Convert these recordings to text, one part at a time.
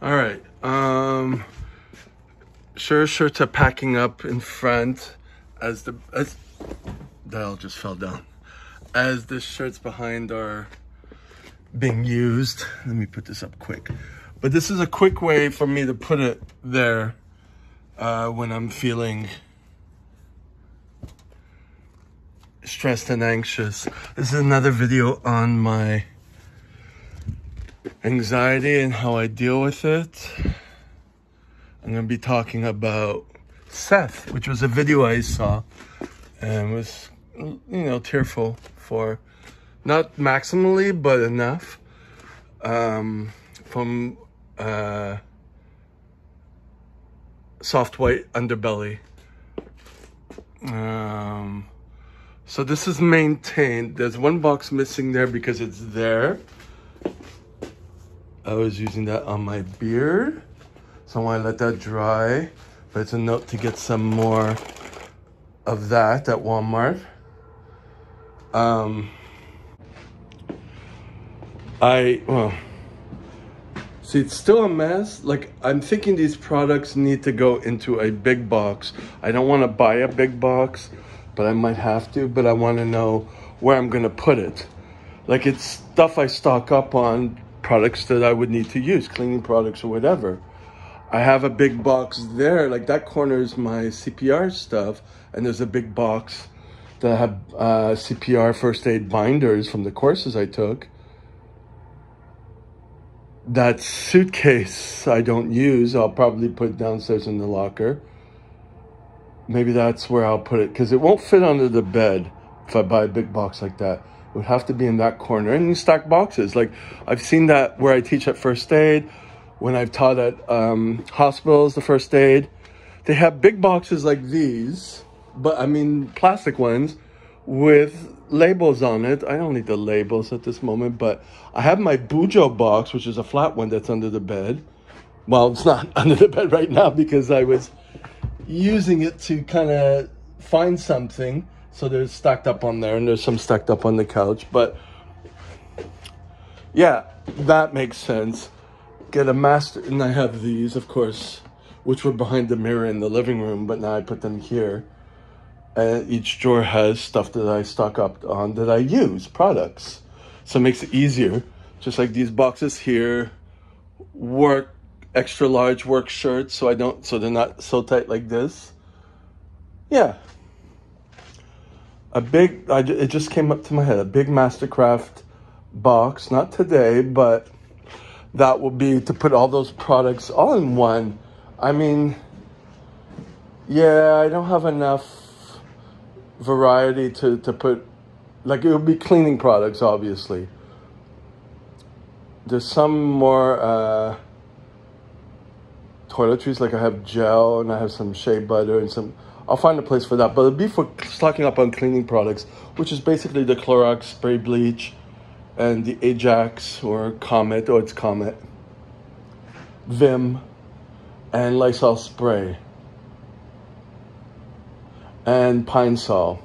All right. Shirts are packing up in front as that all just fell down. As the shirts behind are being used. Let me put this up quick. But this is a quick way for me to put it there when I'm feeling stressed and anxious. This is another video on my anxiety and how I deal with it. I'm going to be talking about Seth, which was a video I saw and was, tearful for. Not maximally, but enough. From Soft White Underbelly. So this is maintained. There's one box missing there because it's there. I was using that on my beard, so I want to let that dry. But it's a note to get some more of that at Walmart. See, it's still a mess. Like, I'm thinking these products need to go into a big box. I don't want to buy a big box, but I might have to. But I want to know where I'm going to put it. Like, it's stuff I stock up on, products that I would need to use, cleaning products or whatever. I have a big box there. Like, that corner is my CPR stuff. And there's a big box that have CPR first aid binders from the courses I took. That suitcase I don't use, I'll probably put downstairs in the locker. Maybe that's where I'll put it, because it won't fit under the bed if I buy a big box like that. It would have to be in that corner. And you stack boxes. Like, I've seen that where I teach at first aid, when I've taught at hospitals, the first aid. They have big boxes like these, but I mean plastic ones, with labels on it. I don't need the labels at this moment, but I have my Bujo box, which is a flat one that's under the bed. Well, it's not under the bed right now because I was using it to kind of find something. So there's stacked up on there, and there's some stacked up on the couch. But yeah, that makes sense. Get a master, and I have these, of course, which were behind the mirror in the living room, but now I put them here. And each drawer has stuff that I stock up on that I use, products. So it makes it easier. Just like these boxes here, extra large work shirts, so they're not so tight like this. Yeah. It just came up to my head, a big Mastercraft box, not today, but that will be to put all those products all in one. I mean, yeah, I don't have enough variety to put, like, it would be cleaning products, obviously. There's some more toiletries, like I have gel and I have some shea butter and some, I'll find a place for that, but it'll be for stocking up on cleaning products, which is basically the Clorox spray bleach and the Ajax or Comet, it's Comet, Vim, and Lysol spray. And Pine Sol.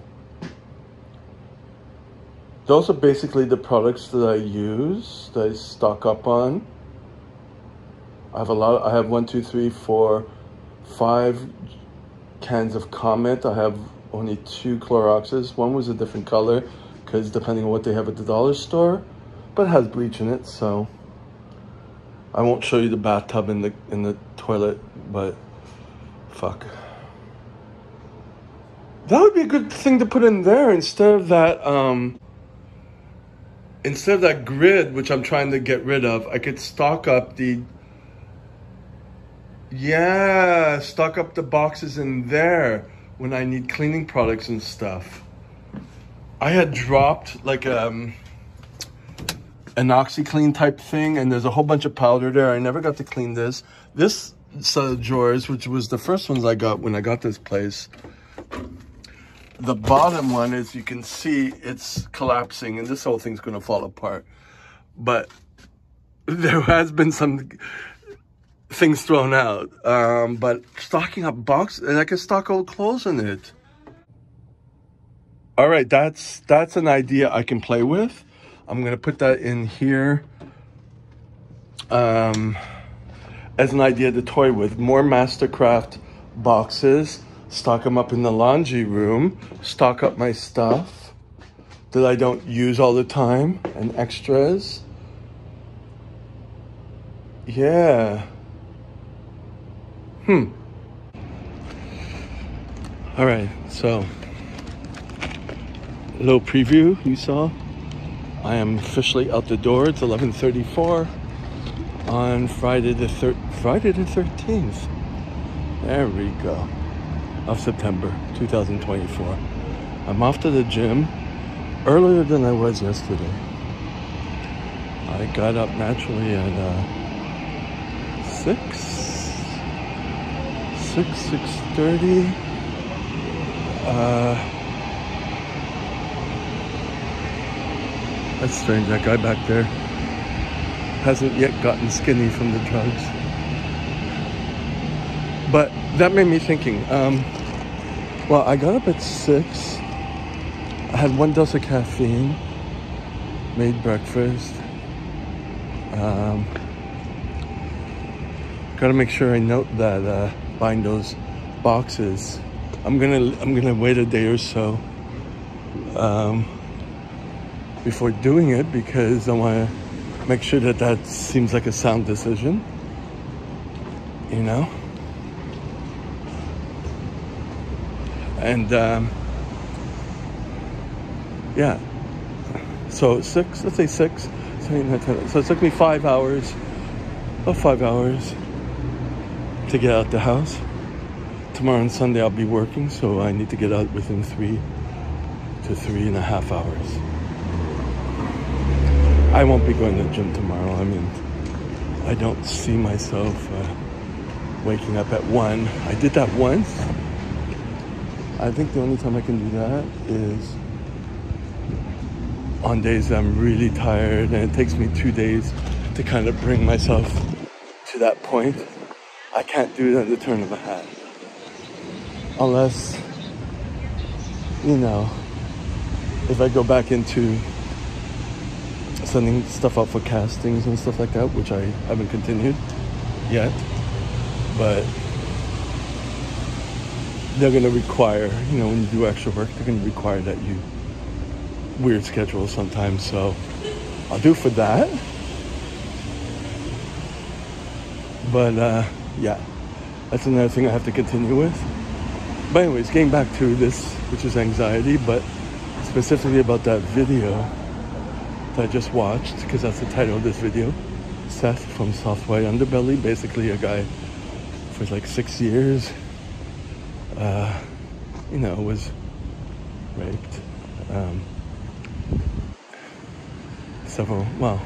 Those are basically the products that I use, that I stock up on. I have 5 cans of Comet. I have only 2 Cloroxes. One was a different color, because depending on what they have at the dollar store, but it has bleach in it, so I won't show you the bathtub in the toilet, but fuck. That would be a good thing to put in there instead of that grid, which I'm trying to get rid of. I could stock up the boxes in there when I need cleaning products and stuff. I had dropped like an OxyClean type thing, and there's a whole bunch of powder there. I never got to clean this. This set of drawers, which was the first ones I got when I got this place, the bottom one, as you can see, it's collapsing, and this whole thing's going to fall apart. But there has been some things thrown out. But stocking up boxes, and I can stock old clothes in it. All right, that's an idea I can play with. I'm going to put that in here. as an idea to toy with. More Mastercraft boxes, stock them up in the laundry room, stock up my stuff that I don't use all the time, and extras. Yeah. All right, so a little preview you saw. I am officially out the door. It's 11:34 on Friday the 13th. There we go. Of September 2024. I'm off to the gym earlier than I was yesterday. I got up naturally at 6:30. That's strange. That guy back there hasn't yet gotten skinny from the drugs. But that made me thinking. Well, I got up at 6. I had 1 dose of caffeine. Made breakfast. Gotta make sure I note that buying those boxes. I'm gonna wait a day or so before doing it, because I want to make sure that seems like a sound decision, you know. And yeah, so 6, let's say 6, so it took me 5 hours, about 5 hours to get out the house. Tomorrow and Sunday I'll be working, so I need to get out within 3 to 3.5 hours. I won't be going to the gym tomorrow. I mean, I don't see myself waking up at 1. I did that once. I think the only time I can do that is on days I'm really tired, and it takes me 2 days to kind of bring myself to that point. I can't do it at the turn of a hat. Unless, you know, if I go back into sending stuff out for castings and stuff like that, which I haven't continued yet, but they're going to require, you know, when you do extra work, they're going to require that you weird schedules sometimes, so I'll do for that. But yeah, that's another thing I have to continue with. But anyways, getting back to this, which is anxiety, but specifically about that video that I just watched, because that's the title of this video. Seth from Southwide Underbelly, basically a guy for like 6 years, you know, was raped several, well,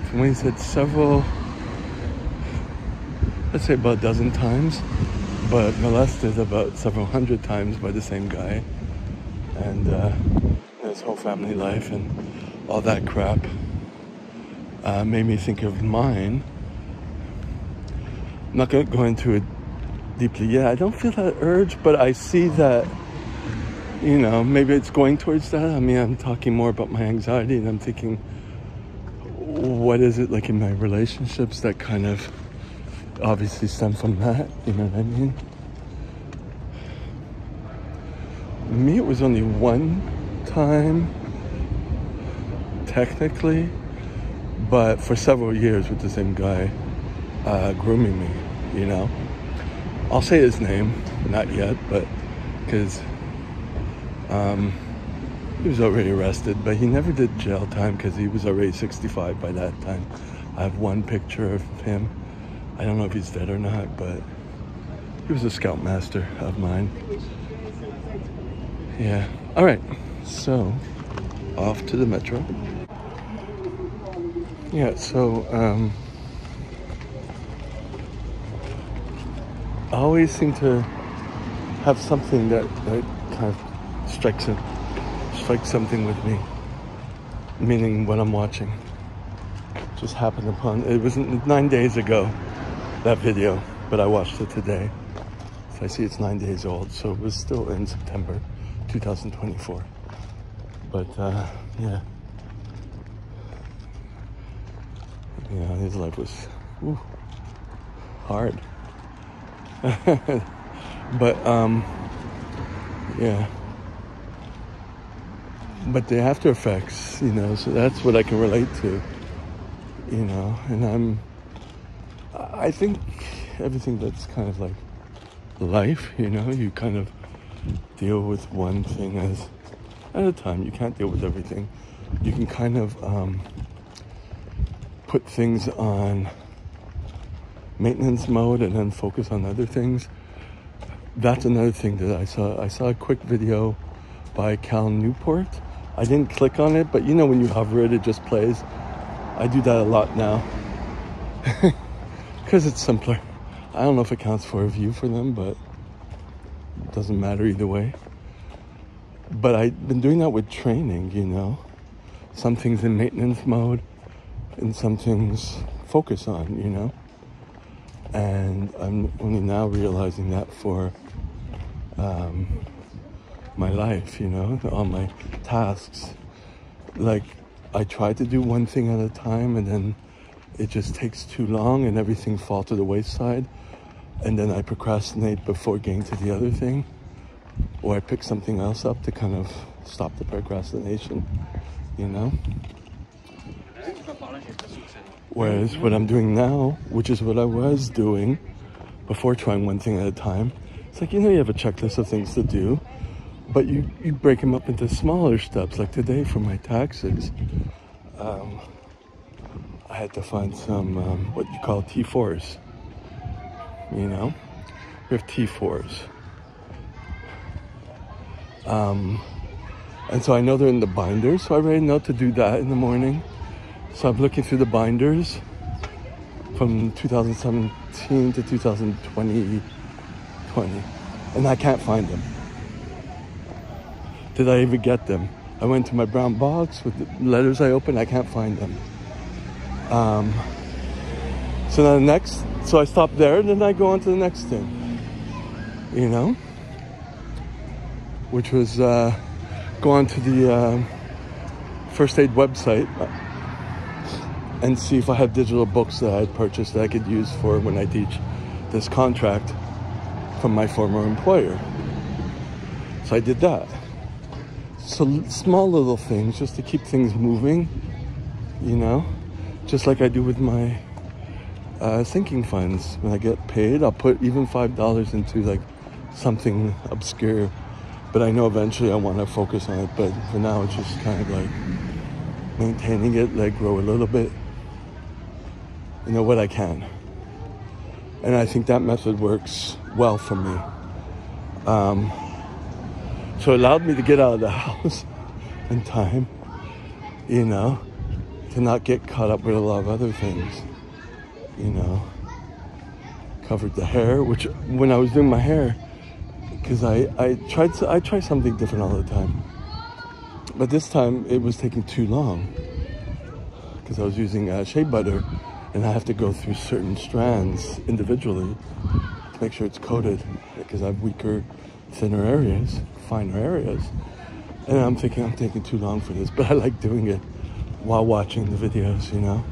from when he said several, let's say about a dozen times, but molested about several hundred times by the same guy, and his whole family life and all that crap made me think of mine. I'm not going to go into it deeply yet. I don't feel that urge, but I see that, you know, maybe it's going towards that. I mean, I'm talking more about my anxiety, and I'm thinking, what is it like in my relationships that kind of obviously stem from that, you know what I mean? Me, it was only one time, technically, but for several years with the same guy, grooming me, you know? I'll say his name, not yet, but because he was already arrested, but he never did jail time because he was already 65 by that time. I have one picture of him. I don't know if he's dead or not, but he was a scoutmaster of mine. Yeah. All right. So, off to the metro. Yeah, so, I always seem to have something that kind of strikes something with me. Meaning what I'm watching. Just happened upon, it was 9 days ago, that video, but I watched it today. So I see it's 9 days old, so it was still in September 2024. But yeah. Yeah, his life was, whew. hard. But yeah. But the after effects, you know, so that's what I can relate to, you know, and I think everything that's kind of like life, you know, you kind of deal with one thing at a time. You can't deal with everything. You can kind of put things on maintenance mode and then focus on other things. That's another thing that I saw. I saw a quick video by Cal Newport. I didn't click on it, but you know when you hover it, it just plays. I do that a lot now because it's simpler. I don't know if it counts for a view for them, but it doesn't matter either way. But I've been doing that with training, you know. Some things in maintenance mode and some things focus on, you know. And I'm only now realizing that for my life, you know, all my tasks. Like, I try to do one thing at a time and then it just takes too long and everything falls to the wayside. And then I procrastinate before getting to the other thing. Or I pick something else up to kind of stop the procrastination, you know? Whereas what I'm doing now, which is what I was doing before trying one thing at a time, it's like, you know, you have a checklist of things to do, but you break them up into smaller steps. Like today for my taxes, I had to find some, what you call T4s, you know? We have T4s. And so I know they're in the binders, so I already know to do that in the morning. So I'm looking through the binders from 2017 to 2020, and I can't find them. Did I even get them? I went to my brown box with the letters I opened, I can't find them. So now so I stop there, and then I go on to the next thing, you know? Which was go on to the first aid website and see if I have digital books that I had purchased that I could use for when I teach this contract from my former employer. So I did that. So small little things just to keep things moving, you know, just like I do with my sinking funds. When I get paid, I'll put even $5 into like something obscure. But I know eventually I want to focus on it. But for now, it's just kind of like maintaining it, let grow a little bit. You know, what I can. And I think that method works well for me. So it allowed me to get out of the house in time, you know, to not get caught up with a lot of other things, you know. Covered the hair, which when I was doing my hair, because I try something different all the time. But this time it was taking too long because I was using shea butter, and I have to go through certain strands individually to make sure it's coated because I have weaker, thinner areas, finer areas. And I'm thinking I'm taking too long for this, but I like doing it while watching the videos, you know.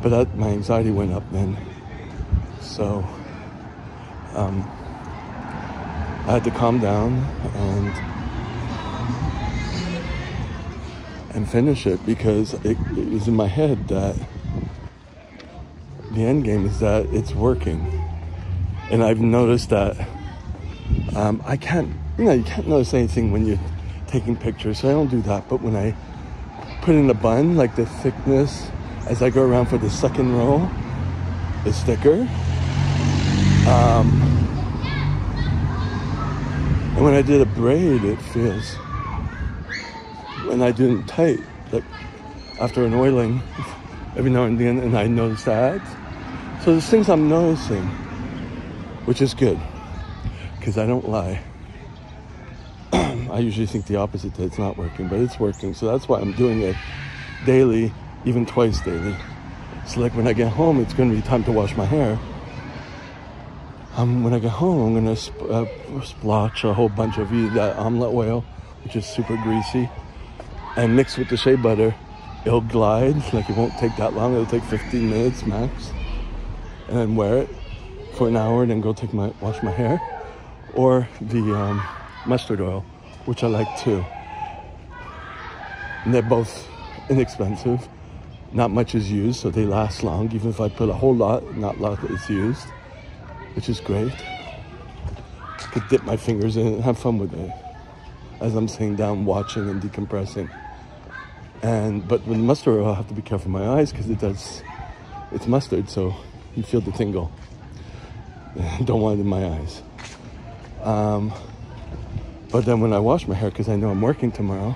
But my anxiety went up then. So I had to calm down and finish it because it was in my head that the end game is that it's working. And I've noticed that I can't, you can't notice anything when you're taking pictures, so I don't do that. But when I put in the bun, like the thickness, as I go around for the second row, is thicker. And when I did a braid, it feels, when I do it tight, like after an oiling, every now and then, and I notice that. So there's things I'm noticing, which is good, because I don't lie. I usually think the opposite, that it's not working, but it's working. So that's why I'm doing it daily, even twice daily. So like when I get home, it's going to be time to wash my hair. When I get home, I'm going to splotch a whole bunch of that omelet oil, which is super greasy, and mix with the shea butter. It'll glide, like it won't take that long. It'll take 15 minutes max. And then wear it, for an hour and then go wash my hair, or the mustard oil, which I like too. And they're both inexpensive. Not much is used, so they last long. Even if I put a whole lot, not a lot is used, which is great. I could dip my fingers in and have fun with it as I'm sitting down watching and decompressing. But with mustard oil, I have to be careful with my eyes because it's mustard, so you feel the tingle. Don't want it in my eyes. But then when I wash my hair, because I know I'm working tomorrow,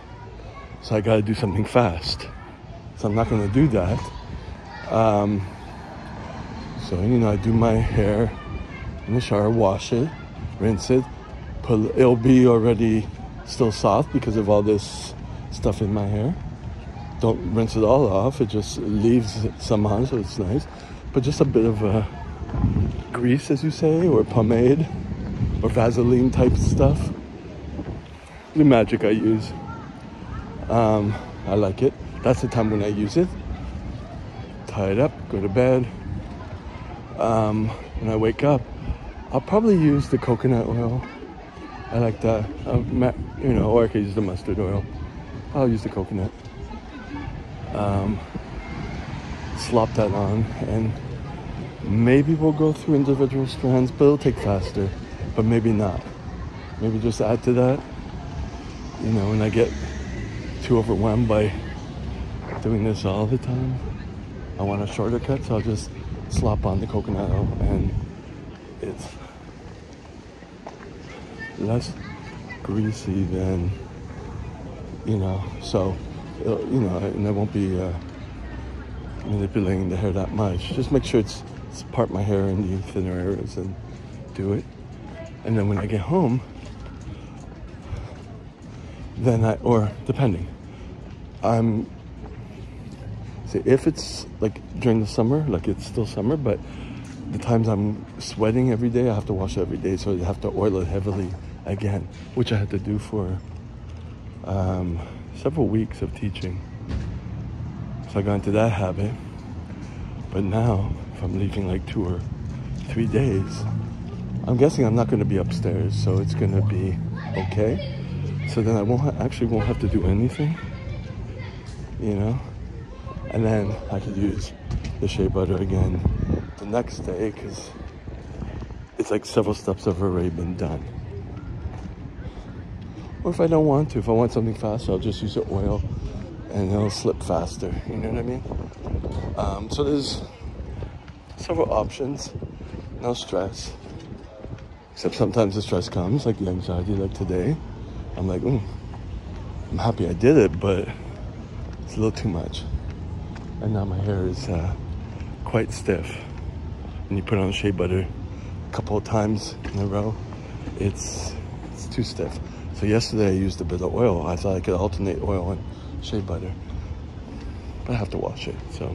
so I got to do something fast. So I'm not going to do that. So, I do my hair in the shower, wash it, rinse it. It'll be already still soft because of all this stuff in my hair. Don't rinse it all off. It just leaves some on, so it's nice. But just a bit of grease, as you say, or pomade, or Vaseline type stuff. The magic I use. I like it. That's the time when I use it. Tie it up, go to bed. When I wake up, I'll probably use the coconut oil. I like that. Or I could use the mustard oil. I'll use the coconut. Slop that on, and maybe we'll go through individual strands, but it'll take faster. But maybe not. Maybe just add to that. When I get too overwhelmed by doing this all the time, I want a shorter cut, so I'll just slop on the coconut oil, and it's less greasy than, so, and I won't be manipulating the hair that much. Just make sure it's part my hair in the thinner areas and do it. And then when I get home, then depending, if it's like during the summer, like it's still summer, but the times I'm sweating every day, I have to wash it every day, so I have to oil it heavily again, which I had to do for several weeks of teaching. So I got into that habit. But now, if I'm leaving like 2 or 3 days, I'm guessing I'm not going to be upstairs, so it's going to be okay. So then I won't have to do anything, and then I could use the shea butter again the next day, because it's like several steps have already been done. Or if I don't want to, if I want something faster, I'll just use the oil and it'll slip faster, you know what I mean? So there's several options, no stress, except sometimes the stress comes, like the anxiety, like today. I'm like, I'm happy I did it, but it's a little too much. And now my hair is quite stiff. When you put on shea butter a couple of times in a row, it's too stiff. So yesterday I used a bit of oil. I thought I could alternate oil and shea butter, but I have to wash it, so.